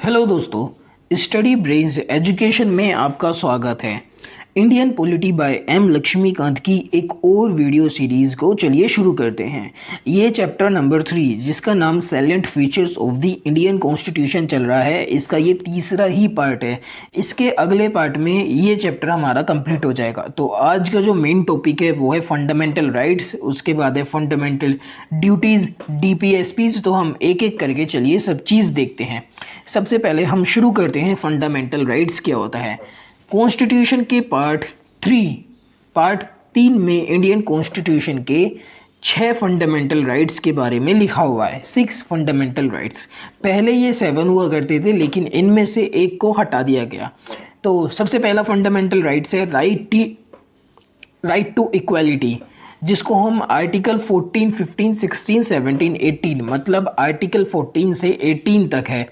Hello दोस्तों, study brains education में आपका स्वागत है। Indian polity by M Laxmikanth की एक और वीडियो सीरीज को चलिए शुरू करते हैं। ये चैप्टर नंबर 3 जिसका नाम salient features of the Indian constitution चल रहा है, इसका ये तीसरा ही पार्ट है। इसके अगले पार्ट में ये चैप्टर हमारा कंप्लीट हो जाएगा। तो आज का जो मेन टॉपिक है वो है फंडामेंटल राइट्स, उसके बाद है फंडामेंटल ड्यूटीज़, डीपीएसपीज। तो हम एक एक करके चलिए सब चीज़ देखते हैं। सबसे पहले हम शुरू करते हैं फंडामेंटल राइट्स क्या होता है। कॉन्स्टिट्यूशन के पार्ट 3 में इंडियन कॉन्स्टिट्यूशन के 6 फंडामेंटल राइट्स के बारे में लिखा हुआ है। 6 फंडामेंटल राइट्स। पहले ये 7 हुआ करते थे, लेकिन इनमें से एक को हटा दिया गया। तो सबसे पहला फंडामेंटल राइट्स है राइट टू इक्वालिटी, जिसको हम आर्टिकल 14, 15, 16, 17, 18 मतलब आर्टिकल 14 से 18 तक है।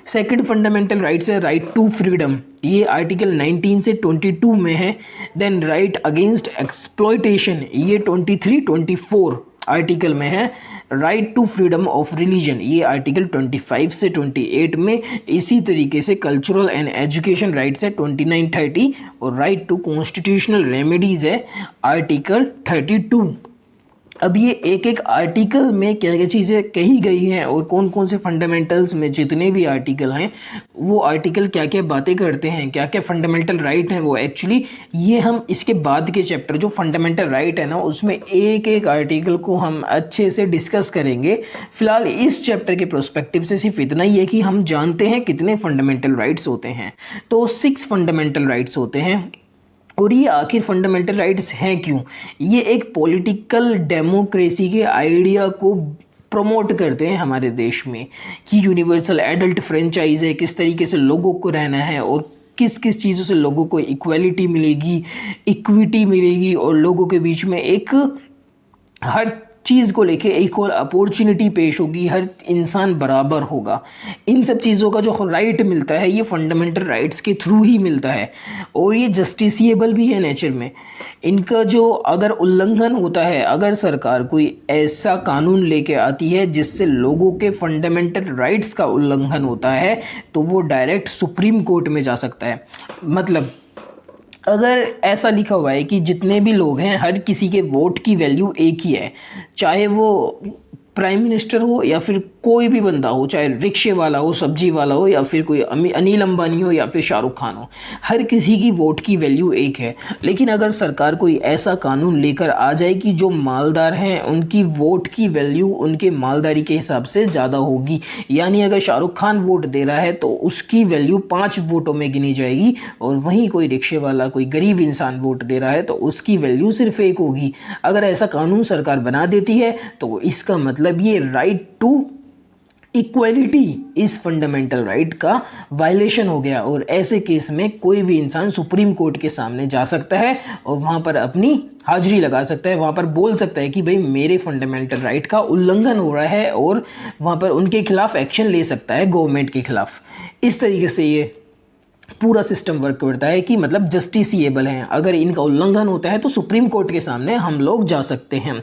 सेकंड फंडामेंटल राइट्स है राइट टू फ्रीडम, ये आर्टिकल 19 से 22 में है। देन राइट अगेंस्ट एक्सप्लॉयटेशन, ये 23, 24 आर्टिकल में है। Right to freedom of religion, ये आर्टिकल 25 से 28 में। इसी तरीके से कल्चरल एंड एजुकेशन राइट्स है 29, 30 और राइट टू कॉन्स्टिट्यूशनल रेमेडीज है आर्टिकल 32। अब ये एक एक आर्टिकल में क्या क्या चीज़ें कही गई हैं और कौन कौन से फंडामेंटल्स में जितने भी आर्टिकल हैं वो आर्टिकल क्या क्या बातें करते हैं, क्या क्या फंडामेंटल राइट हैं, वो एक्चुअली ये हम इसके बाद के चैप्टर जो फंडामेंटल राइट है ना उसमें एक एक आर्टिकल को हम अच्छे से डिस्कस करेंगे। फिलहाल इस चैप्टर के प्रोस्पेक्टिव से सिर्फ इतना ही है कि हम जानते हैं कितने फंडामेंटल राइट्स होते हैं। तो 6 फंडामेंटल राइट्स होते हैं। और ये आखिर फंडामेंटल राइट्स हैं क्यों? ये एक पॉलिटिकल डेमोक्रेसी के आइडिया को प्रमोट करते हैं हमारे देश में कि यूनिवर्सल एडल्ट फ्रेंचाइज है, किस तरीके से लोगों को रहना है और किस किस चीज़ों से लोगों को इक्वालिटी मिलेगी, इक्विटी मिलेगी और लोगों के बीच में एक हर चीज़ को लेके इक्वल अपॉर्चुनिटी पेश होगी, हर इंसान बराबर होगा। इन सब चीज़ों का जो राइट मिलता है ये फंडामेंटल राइट्स के थ्रू ही मिलता है और ये जस्टिसिएबल भी है नेचर में। इनका जो अगर उल्लंघन होता है, अगर सरकार कोई ऐसा कानून लेके आती है जिससे लोगों के फंडामेंटल राइट्स का उल्लंघन होता है तो वो डायरेक्ट सुप्रीम कोर्ट में जा सकता है। मतलब अगर ऐसा लिखा हुआ है कि जितने भी लोग हैं हर किसी के वोट की वैल्यू एक ही है, चाहे वो प्राइम मिनिस्टर हो या फिर कोई भी बंदा हो, चाहे रिक्शे वाला हो, सब्जी वाला हो या फिर कोई अनिल अंबानी हो या फिर शाहरुख खान हो, हर किसी की वोट की वैल्यू एक है। लेकिन अगर सरकार कोई ऐसा कानून लेकर आ जाए कि जो मालदार हैं उनकी वोट की वैल्यू उनके मालदारी के हिसाब से ज़्यादा होगी, यानी अगर शाहरुख खान वोट दे रहा है तो उसकी वैल्यू 5 वोटों में गिनी जाएगी और वहीं कोई रिक्शे वाला, कोई गरीब इंसान वोट दे रहा है तो उसकी वैल्यू सिर्फ 1 होगी। अगर ऐसा कानून सरकार बना देती है तो इसका मतलब ये राइट टू इक्वलिटी इस फंडामेंटल राइट का वायलेशन हो गया और ऐसे केस में कोई भी इंसान सुप्रीम कोर्ट के सामने जा सकता है और वहाँ पर अपनी हाजिरी लगा सकता है, वहाँ पर बोल सकता है कि भाई मेरे फंडामेंटल राइट का उल्लंघन हो रहा है और वहाँ पर उनके खिलाफ एक्शन ले सकता है, गवर्नमेंट के खिलाफ। इस तरीके से ये पूरा सिस्टम वर्क करता है कि मतलब जस्टिसिएबल है। अगर इनका उल्लंघन होता है तो सुप्रीम कोर्ट के सामने हम लोग जा सकते हैं।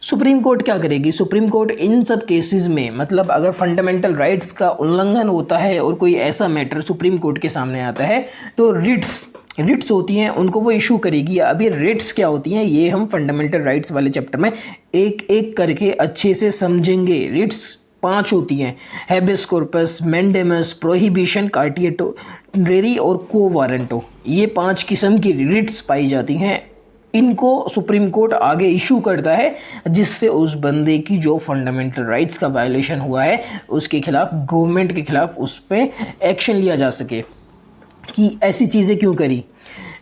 सुप्रीम कोर्ट क्या करेगी? सुप्रीम कोर्ट इन सब केसेस में, मतलब अगर फंडामेंटल राइट्स का उल्लंघन होता है और कोई ऐसा मैटर सुप्रीम कोर्ट के सामने आता है तो रिट्स होती हैं, उनको वो इशू करेगी। अब ये रिट्स क्या होती हैं ये हम फंडामेंटल राइट्स वाले चैप्टर में एक एक करके अच्छे से समझेंगे। रिट्स 5 होती हैं: हैबेस कॉर्पस, मैंडेमस, प्रोहिबिशन, कार्टिएटोरेरी और को वारंटो। ये 5 किस्म की रिट्स पाई जाती हैं। इनको सुप्रीम कोर्ट आगे इशू करता है जिससे उस बंदे की जो फंडामेंटल राइट्स का वायलेशन हुआ है उसके खिलाफ, गवर्नमेंट के खिलाफ उस पर एक्शन लिया जा सके कि ऐसी चीज़ें क्यों करी।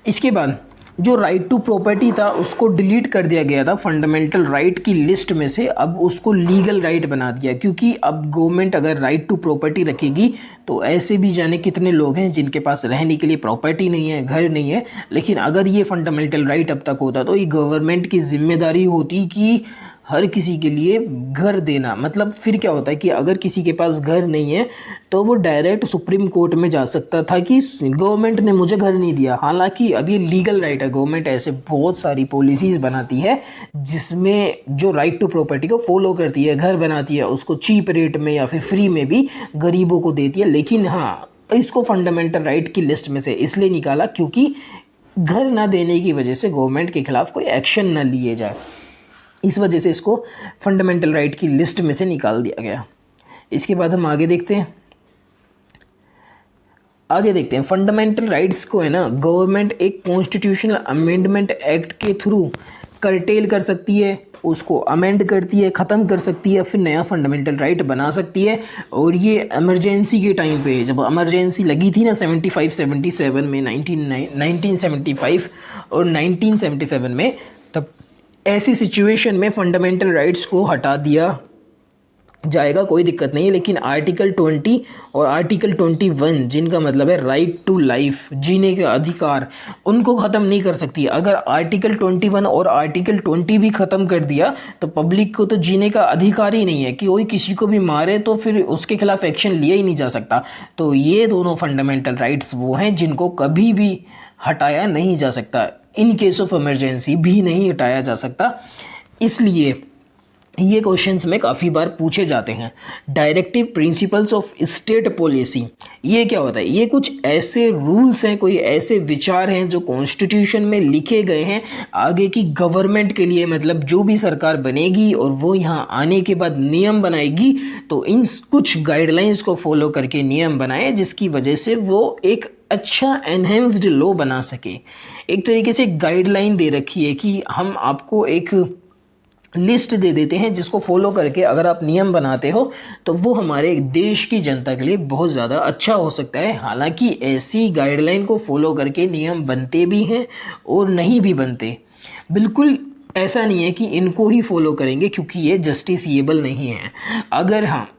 इसके बाद जो राइट टू प्रॉपर्टी था उसको डिलीट कर दिया गया था फंडामेंटल राइट की लिस्ट में से, अब उसको लीगल राइट बना दिया, क्योंकि अब गवर्नमेंट अगर राइट टू प्रॉपर्टी रखेगी तो ऐसे भी जाने कितने लोग हैं जिनके पास रहने के लिए प्रॉपर्टी नहीं है, घर नहीं है। लेकिन अगर ये फंडामेंटल राइट अब तक होता तो ये गवर्नमेंट की जिम्मेदारी होती कि हर किसी के लिए घर देना। मतलब फिर क्या होता है कि अगर किसी के पास घर नहीं है तो वो डायरेक्ट सुप्रीम कोर्ट में जा सकता था कि गवर्नमेंट ने मुझे घर नहीं दिया। हालांकि अब ये लीगल राइट है, गवर्नमेंट ऐसे बहुत सारी पॉलिसीज़ बनाती है जिसमें जो राइट टू प्रॉपर्टी को फॉलो करती है, घर बनाती है, उसको चीप रेट में या फिर फ्री में भी गरीबों को देती है। लेकिन हाँ, इसको फंडामेंटल राइट की लिस्ट में से इसलिए निकाला क्योंकि घर ना देने की वजह से गवर्नमेंट के खिलाफ कोई एक्शन ना लिए जाए, इस वजह से इसको फंडामेंटल राइट की लिस्ट में से निकाल दिया गया। इसके बाद हम आगे देखते हैं। फंडामेंटल राइट्स को है ना गवर्नमेंट एक कॉन्स्टिट्यूशनल अमेंडमेंट एक्ट के थ्रू करटेल कर सकती है, उसको अमेंड करती है, ख़त्म कर सकती है, फिर नया फंडामेंटल राइट बना सकती है। और ये इमरजेंसी के टाइम पे, जब इमरजेंसी लगी थी ना 75-77 में, 1975 और 1977 में, तब ऐसी सिचुएशन में फंडामेंटल राइट्स को हटा दिया जाएगा, कोई दिक्कत नहीं है। लेकिन आर्टिकल 20 और आर्टिकल 21 जिनका मतलब है राइट टू लाइफ, जीने का अधिकार, उनको ख़त्म नहीं कर सकती। अगर आर्टिकल 21 और आर्टिकल 20 भी ख़त्म कर दिया तो पब्लिक को तो जीने का अधिकार ही नहीं है कि कोई किसी को भी मारे तो फिर उसके खिलाफ एक्शन लिया ही नहीं जा सकता। तो ये दोनों फंडामेंटल राइट्स वो हैं जिनको कभी भी हटाया नहीं जा सकता, इन केस ऑफ इमरजेंसी भी नहीं हटाया जा सकता। इसलिए ये क्वेश्चंस में काफ़ी बार पूछे जाते हैं। Directive principles of state policy, ये क्या होता है? ये कुछ ऐसे रूल्स हैं, कोई ऐसे विचार हैं जो कॉन्स्टिट्यूशन में लिखे गए हैं आगे की गवर्नमेंट के लिए। मतलब जो भी सरकार बनेगी और वो यहाँ आने के बाद नियम बनाएगी तो इन कुछ गाइडलाइंस को फॉलो करके नियम बनाए जिसकी वजह से वो एक अच्छा एनहेंस्ड लॉ बना सके। एक तरीके से गाइडलाइन दे रखी है कि हम आपको एक लिस्ट दे देते हैं जिसको फॉलो करके अगर आप नियम बनाते हो तो वो हमारे देश की जनता के लिए बहुत ज़्यादा अच्छा हो सकता है। हालांकि ऐसी गाइडलाइन को फॉलो करके नियम बनते भी हैं और नहीं भी बनते। बिल्कुल ऐसा नहीं है कि इनको ही फॉलो करेंगे क्योंकि ये जस्टिसिएबल नहीं है। अगर हाँ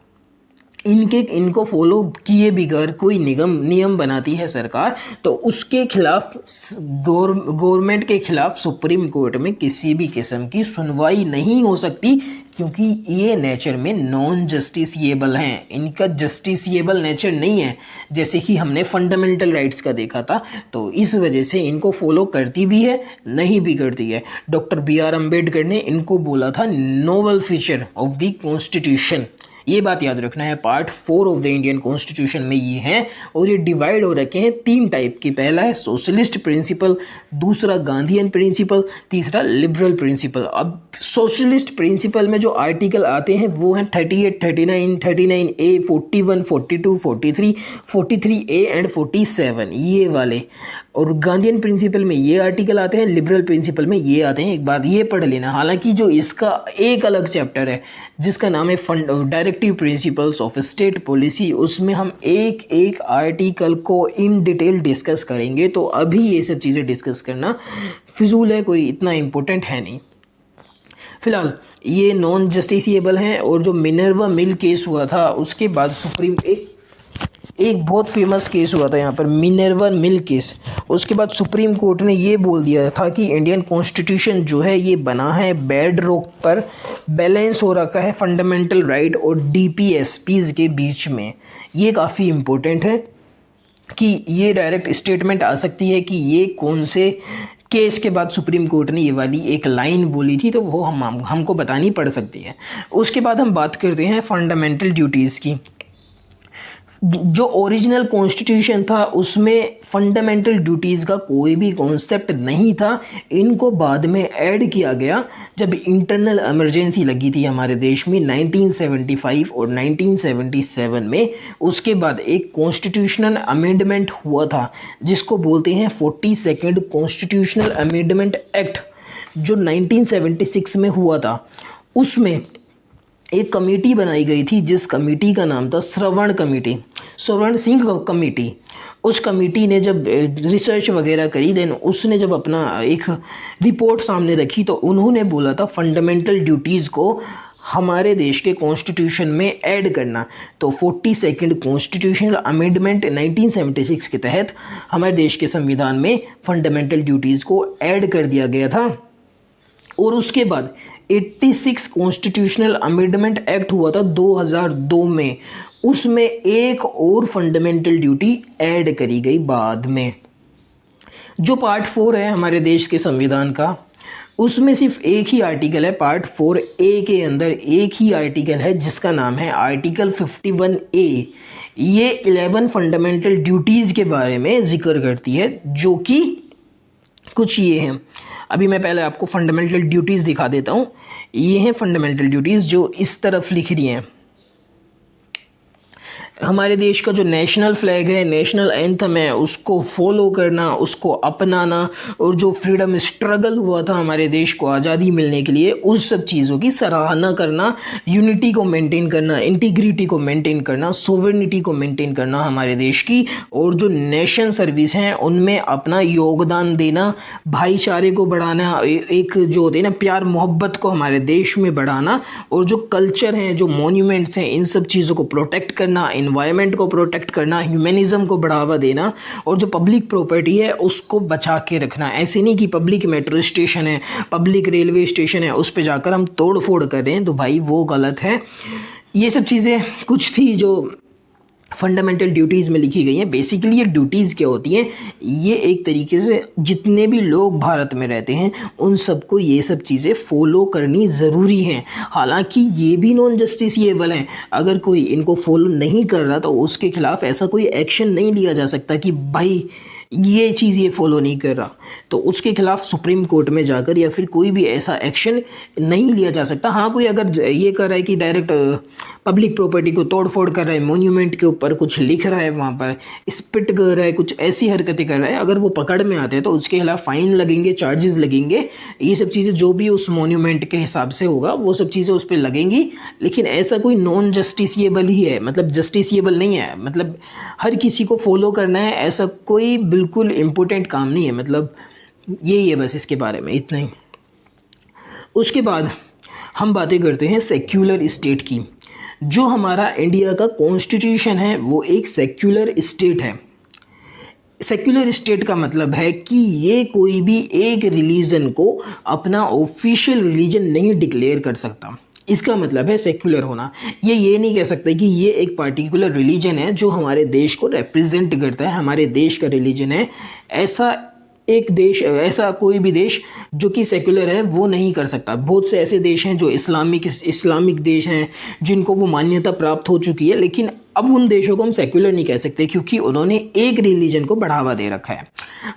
इनको फॉलो किए बगैर कोई नियम बनाती है सरकार तो उसके खिलाफ गवर्नमेंट के खिलाफ सुप्रीम कोर्ट में किसी भी किस्म की सुनवाई नहीं हो सकती क्योंकि ये नेचर में नॉन जस्टिसिएबल हैं। इनका जस्टिसिएबल नेचर नहीं है जैसे कि हमने फंडामेंटल राइट्स का देखा था। तो इस वजह से इनको फॉलो करती भी है, नहीं भी करती है। डॉक्टर BR अम्बेडकर ने इनको बोला था novel feature of the constitution. ये बात याद रखना है, part 4 of the Indian constitution में ये हैं और ये डिवाइड हो रखे हैं 3 टाइप के। पहला है सोशलिस्ट प्रिंसिपल, दूसरा गांधीयन प्रिंसिपल, तीसरा लिबरल प्रिंसिपल। अब सोशलिस्ट प्रिंसिपल में जो आर्टिकल आते हैं वो हैं 38, 39, 39A, 41, 42, 43, 43A एंड 47, ये वाले। और गांधीयन प्रिंसिपल में ये आर्टिकल आते हैं, लिबरल प्रिंसिपल में ये आते हैं। एक बार ये पढ़ लेना। हालांकि जो इसका एक अलग चैप्टर है जिसका नाम है directive principles of state policy, उसमें हम एक एक आर्टिकल को इन डिटेल डिस्कस करेंगे। तो अभी ये सब चीज़ें डिस्कस करना फिजूल है, कोई इतना इम्पोर्टेंट है नहीं। फिलहाल ये नॉन जस्टिसिएबल हैं। और जो मिनर्वा मिल केस हुआ था उसके बाद सुप्रीम एक बहुत फेमस केस हुआ था यहाँ पर, मिनर्वा मिल केस। उसके बाद सुप्रीम कोर्ट ने ये बोल दिया था कि इंडियन कॉन्स्टिट्यूशन जो है ये बना है बेड रॉक पर, बैलेंस हो रखा है फंडामेंटल राइट और DPSPs के बीच में। ये काफ़ी इम्पोर्टेंट है कि ये डायरेक्ट स्टेटमेंट आ सकती है कि ये कौन से केस के बाद सुप्रीम कोर्ट ने ये वाली एक लाइन बोली थी, तो वो हमको बतानी पड़ सकती है। उसके बाद हम बात करते हैं फंडामेंटल ड्यूटीज़ की। जो ओरिजिनल कॉन्स्टिट्यूशन था उसमें फंडामेंटल ड्यूटीज़ का कोई भी कॉन्सेप्ट नहीं था। इनको बाद में ऐड किया गया जब इंटरनल इमरजेंसी लगी थी हमारे देश में 1975 और 1977 में। उसके बाद एक कॉन्स्टिट्यूशनल अमेंडमेंट हुआ था जिसको बोलते हैं 42nd कॉन्स्टिट्यूशनल अमेंडमेंट एक्ट, जो 1976 में हुआ था। उसमें एक कमेटी बनाई गई थी जिस कमेटी का नाम था श्रवण सिंह कमेटी। उस कमेटी ने जब रिसर्च वगैरह करी, देन उसने जब अपना एक रिपोर्ट सामने रखी तो उन्होंने बोला था फंडामेंटल ड्यूटीज़ को हमारे देश के कॉन्स्टिट्यूशन में ऐड करना। तो 42nd कॉन्स्टिट्यूशनल अमेंडमेंट 1976 के तहत हमारे देश के संविधान में फंडामेंटल ड्यूटीज़ को ऐड कर दिया गया था। और उसके बाद 86 कॉन्स्टिट्यूशनल अमेंडमेंट एक्ट हुआ था 2002 में, उसमें एक और फंडामेंटल ड्यूटी ऐड करी गई बाद में। जो पार्ट 4 है हमारे देश के संविधान का, उसमें सिर्फ एक ही आर्टिकल है, पार्ट 4A के अंदर एक ही आर्टिकल है जिसका नाम है आर्टिकल 51A। ये 11 फंडामेंटल ड्यूटीज़ के बारे में जिक्र करती है, जो कि कुछ ये हैं। अभी मैं पहले आपको फंडामेंटल ड्यूटीज़ दिखा देता हूँ। ये हैं फंडामेंटल ड्यूटीज़ जो इस तरफ लिख रही हैं। हमारे देश का जो नेशनल फ्लैग है, नेशनल एंथम है, उसको फॉलो करना, उसको अपनाना, और जो फ्रीडम स्ट्रगल हुआ था हमारे देश को आज़ादी मिलने के लिए, उस सब चीज़ों की सराहना करना, यूनिटी को मेंटेन करना, इंटीग्रिटी को मेंटेन करना, सोवरेनिटी को मेंटेन करना हमारे देश की, और जो नेशन सर्विस हैं उनमें अपना योगदान देना, भाईचारे को बढ़ाना, एक जो होते हैं ना प्यार मोहब्बत को हमारे देश में बढ़ाना, और जो कल्चर हैं, जो मॉन्यूमेंट्स हैं, इन सब चीज़ों को प्रोटेक्ट करना, इन्वायरमेंट को प्रोटेक्ट करना, ह्यूमनिज्म को बढ़ावा देना, और जो पब्लिक प्रॉपर्टी है उसको बचा के रखना। ऐसे नहीं कि पब्लिक मेट्रो स्टेशन है, पब्लिक रेलवे स्टेशन है, उस पर जाकर हम तोड़ फोड़ कर रहे हैं, तो भाई वो गलत है। ये सब चीज़ें कुछ थी जो फंडामेंटल ड्यूटीज़ में लिखी गई हैं। बेसिकली ये ड्यूटीज़ क्या होती हैं, ये एक तरीके से जितने भी लोग भारत में रहते हैं उन सबको ये सब चीज़ें फॉलो करनी ज़रूरी हैं। हालांकि ये भी नॉन जस्टिसिएबल हैं, अगर कोई इनको फॉलो नहीं कर रहा तो उसके खिलाफ ऐसा कोई एक्शन नहीं लिया जा सकता कि भाई ये चीज़ ये फॉलो नहीं कर रहा, तो उसके खिलाफ सुप्रीम कोर्ट में जाकर या फिर कोई भी ऐसा एक्शन नहीं लिया जा सकता। हाँ, कोई अगर ये कर रहा है कि डायरेक्ट पब्लिक प्रॉपर्टी को तोड़ फोड़ कर रहा है, मोन्यूमेंट के ऊपर कुछ लिख रहा है, वहाँ पर स्पिट कर रहा है, कुछ ऐसी हरकतें कर रहा है, अगर वो पकड़ में आते हैं तो उसके खिलाफ फ़ाइन लगेंगे, चार्जेस लगेंगे, ये सब चीज़ें जो भी उस मोन्यूमेंट के हिसाब से होगा वो सब चीज़ें उस पर लगेंगी। लेकिन ऐसा कोई नॉन जस्टिसिएबल ही है, मतलब जस्टिसिएबल नहीं है, मतलब हर किसी को फॉलो करना है, ऐसा कोई बिल्कुल इम्पोर्टेंट काम नहीं है। मतलब यही है बस इसके बारे में, इतना ही। उसके बाद हम बातें करते हैं सेक्युलर स्टेट की। जो हमारा इंडिया का कॉन्स्टिट्यूशन है वो एक सेक्युलर स्टेट है। सेक्युलर स्टेट का मतलब है कि ये कोई भी एक रिलीजन को अपना ऑफिशियल रिलीजन नहीं डिक्लेयर कर सकता। इसका मतलब है सेक्युलर होना। ये नहीं कह सकते कि ये एक पार्टिकुलर रिलीजन है जो हमारे देश को रिप्रेजेंट करता है, हमारे देश का रिलीजन है। ऐसा एक देश, ऐसा कोई भी देश जो कि सेक्युलर है वो नहीं कर सकता। बहुत से ऐसे देश हैं जो इस्लामिक देश हैं जिनको वो मान्यता प्राप्त हो चुकी है, लेकिन अब उन देशों को हम सेक्युलर नहीं कह सकते क्योंकि उन्होंने एक रिलीजन को बढ़ावा दे रखा है।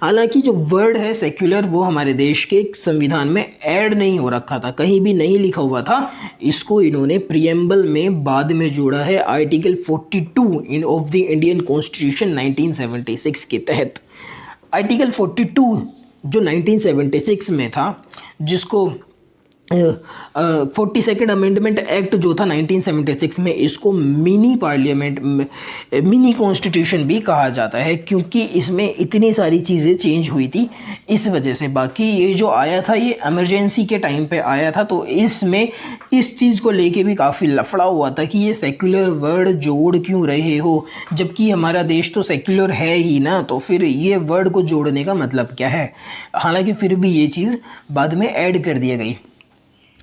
हालांकि जो वर्ड है सेक्युलर वो हमारे देश के संविधान में ऐड नहीं हो रखा था, कहीं भी नहीं लिखा हुआ था। इसको इन्होंने प्रियम्बल में बाद में जोड़ा है article 42 of the Indian constitution 1976 के तहत। आर्टिकल 42 जो 1976 में था, जिसको 42nd अमेंडमेंट एक्ट जो था 1976 में, इसको मिनी पार्लियामेंट, मिनी कॉन्स्टिट्यूशन भी कहा जाता है क्योंकि इसमें इतनी सारी चीज़ें चेंज हुई थी इस वजह से। बाकी ये जो आया था ये इमरजेंसी के टाइम पे आया था, तो इसमें इस चीज़ को लेके भी काफ़ी लफड़ा हुआ था कि ये सेक्युलर वर्ड जोड़ क्यों रहे हो, जबकि हमारा देश तो सेक्युलर है ही ना, तो फिर ये वर्ड को जोड़ने का मतलब क्या है। हालांकि फिर भी ये चीज़ बाद में ऐड कर दी गई।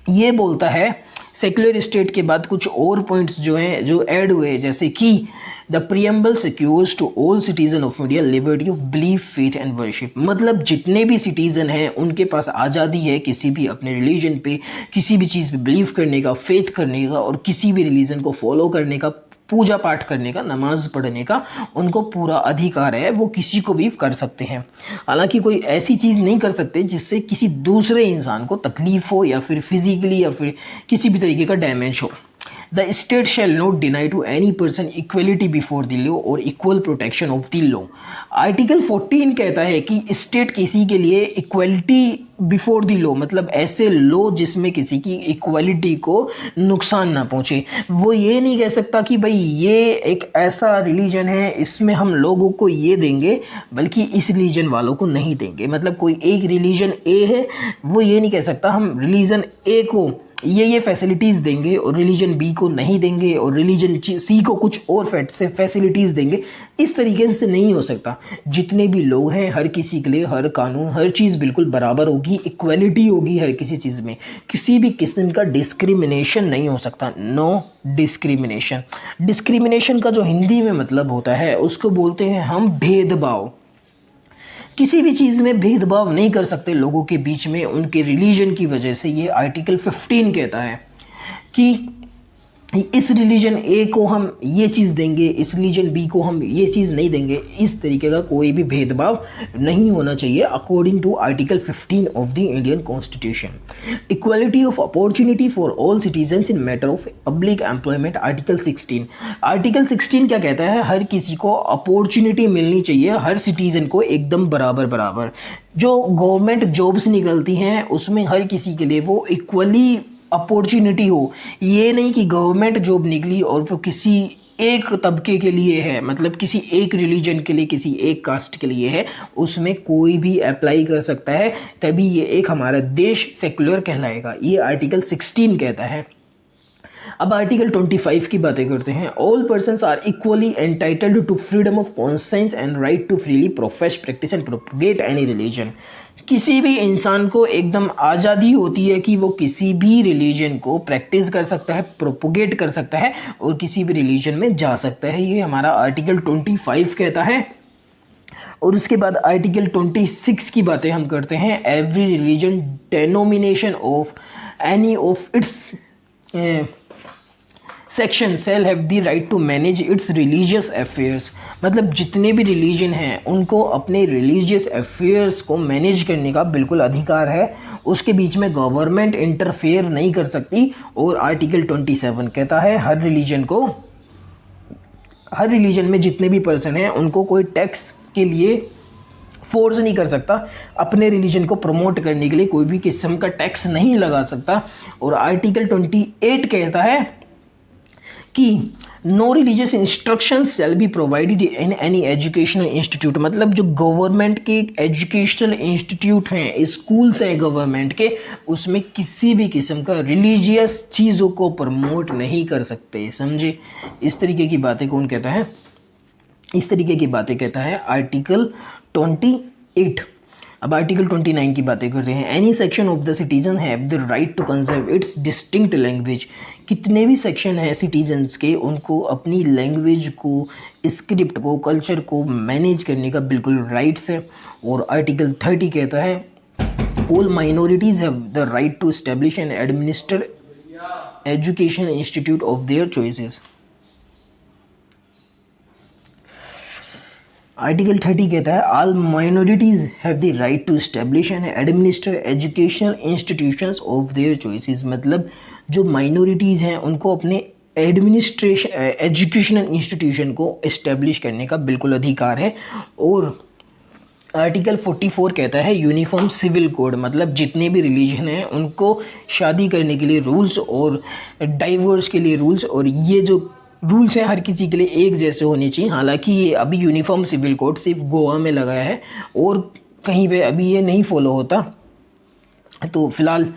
ये बोलता है सेक्युलर स्टेट के बाद कुछ और पॉइंट्स जो हैं जो ऐड हुए, जैसे कि the preamble secures to all citizen of India liberty of belief, faith and worship. मतलब जितने भी सिटीजन हैं उनके पास आज़ादी है किसी भी अपने रिलीजन पे, किसी भी चीज़ पे बिलीव करने का, फेथ करने का, और किसी भी रिलीजन को फॉलो करने का, पूजा पाठ करने का, नमाज पढ़ने का उनको पूरा अधिकार है, वो किसी को भी कर सकते हैं। हालांकि कोई ऐसी चीज़ नहीं कर सकते जिससे किसी दूसरे इंसान को तकलीफ हो या फिर फिजिकली या फिर किसी भी तरीके का डैमेज हो। The state shall not deny to any person equality before the law और equal protection of the law. Article 14 कहता है कि स्टेट किसी के लिए इक्वलिटी बिफोर द लॉ, मतलब ऐसे लॉ जिसमें किसी की इक्वलिटी को नुकसान ना पहुंचे। वो ये नहीं कह सकता कि भाई ये एक ऐसा रिलीजन है इसमें हम लोगों को ये देंगे बल्कि इस रिलीजन वालों को नहीं देंगे। मतलब कोई एक रिलीजन ए है, वो ये नहीं कह सकता हम रिलीजन ए को ये फैसिलिटीज़ देंगे और रिलीजन बी को नहीं देंगे और रिलीजन सी को कुछ और फैसिलिटीज़ देंगे, इस तरीके से नहीं हो सकता। जितने भी लोग हैं हर किसी के लिए हर कानून हर चीज़ बिल्कुल बराबर होगी, इक्वलिटी होगी हर किसी चीज़ में, किसी भी किस्म का डिस्क्रिमिनेशन नहीं हो सकता। No discrimination. डिस्क्रिमिनेशन का जो हिंदी में मतलब होता है उसको बोलते हैं हम भेदभाव। किसी भी चीज़ में भेदभाव नहीं कर सकते लोगों के बीच में उनके रिलीजन की वजह से। ये आर्टिकल 15 कहता है कि इस रिलीजन ए को हम ये चीज़ देंगे, इस रिलीजन बी को हम ये चीज़ नहीं देंगे। इस तरीके का कोई भी भेदभाव नहीं होना चाहिए according to article 15 of the Indian constitution. Equality of opportunity for all citizens in matter of public employment article 16। Article 16 क्या कहता है? हर किसी को अपॉर्चुनिटी मिलनी चाहिए, हर सिटीज़न को एकदम बराबर बराबर। जो गवर्नमेंट जॉब्स निकलती हैं उसमें हर किसी के लिए वो इक्वली अपॉर्चुनिटी हो। ये नहीं कि गवर्नमेंट जॉब निकली और वो किसी एक तबके के लिए है, मतलब किसी एक रिलीजन के लिए, किसी एक कास्ट के लिए है, उसमें कोई भी अप्लाई कर सकता है, तभी ये एक हमारा देश सेक्युलर कहलाएगा। ये आर्टिकल 16 कहता है। अब आर्टिकल 25 की बातें करते हैं। All persons are equally entitled to freedom of conscience and right to freely profess practice and propagate any religion. किसी भी इंसान को एकदम आज़ादी होती है कि वो किसी भी रिलीजन को प्रैक्टिस कर सकता है, प्रोपोगेट कर सकता है और किसी भी रिलीजन में जा सकता है। ये हमारा आर्टिकल 25 कहता है। और उसके बाद आर्टिकल 26 की बातें हम करते हैं। Every religion denomination of any of its section shall have the right to manage its religious affairs. मतलब जितने भी रिलीजन हैं उनको अपने रिलीजियस अफेयर्स को मैनेज करने का बिल्कुल अधिकार है, उसके बीच में गवर्नमेंट इंटरफेयर नहीं कर सकती। और आर्टिकल 27 कहता है हर रिलीजन में जितने भी पर्सन हैं उनको कोई टैक्स के लिए फोर्स नहीं कर सकता, अपने रिलीजन को प्रमोट करने के लिए कोई भी किस्म का टैक्स नहीं लगा सकता। और आर्टिकल 28 कहता है कि no religious instructions shall be provided in any educational institute. मतलब जो गवर्नमेंट के एजुकेशनल इंस्टीट्यूट हैं, स्कूल्स हैं गवर्नमेंट के, उसमें किसी भी किस्म का रिलीजियस चीज़ों को प्रमोट नहीं कर सकते। समझे? इस तरीके की बातें कौन कहता है? इस तरीके की बातें कहता है आर्टिकल 28। अब आर्टिकल 29 की बातें करते हैं। Any section of the citizen have the right to conserve its distinct language. कितने भी सेक्शन हैं सिटीजन्स के, उनको अपनी लैंग्वेज को, स्क्रिप्ट को, कल्चर को मैनेज करने का बिल्कुल राइट्स है। और आर्टिकल 30 कहता है all minorities have the right to establish and administer education institute of their choices. Article 30 कहता है all minorities have the right to establish and administer educational institutions of their choices. मतलब जो minorities हैं उनको अपने educational institution को establish करने का बिल्कुल अधिकार है। और आर्टिकल 44 कहता है यूनिफॉर्म सिविल कोड। मतलब जितने भी रिलीजन हैं उनको शादी करने के लिए रूल्स और डाइवोर्स के लिए रूल्स, और ये जो रूल्स हैं हर किसी के लिए एक जैसे होने चाहिए। हालांकि ये अभी यूनिफॉर्म सिविल कोड सिर्फ गोवा में लगाया है और कहीं पे अभी ये नहीं फॉलो होता। तो फिलहाल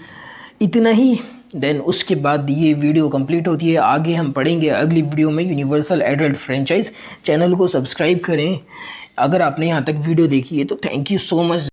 इतना ही। देन उसके बाद ये वीडियो कंप्लीट होती है। आगे हम पढ़ेंगे अगली वीडियो में यूनिवर्सल एडल्ट फ्रेंचाइज। चैनल को सब्सक्राइब करें। अगर आपने यहाँ तक वीडियो देखी है तो थैंक यू सो मच।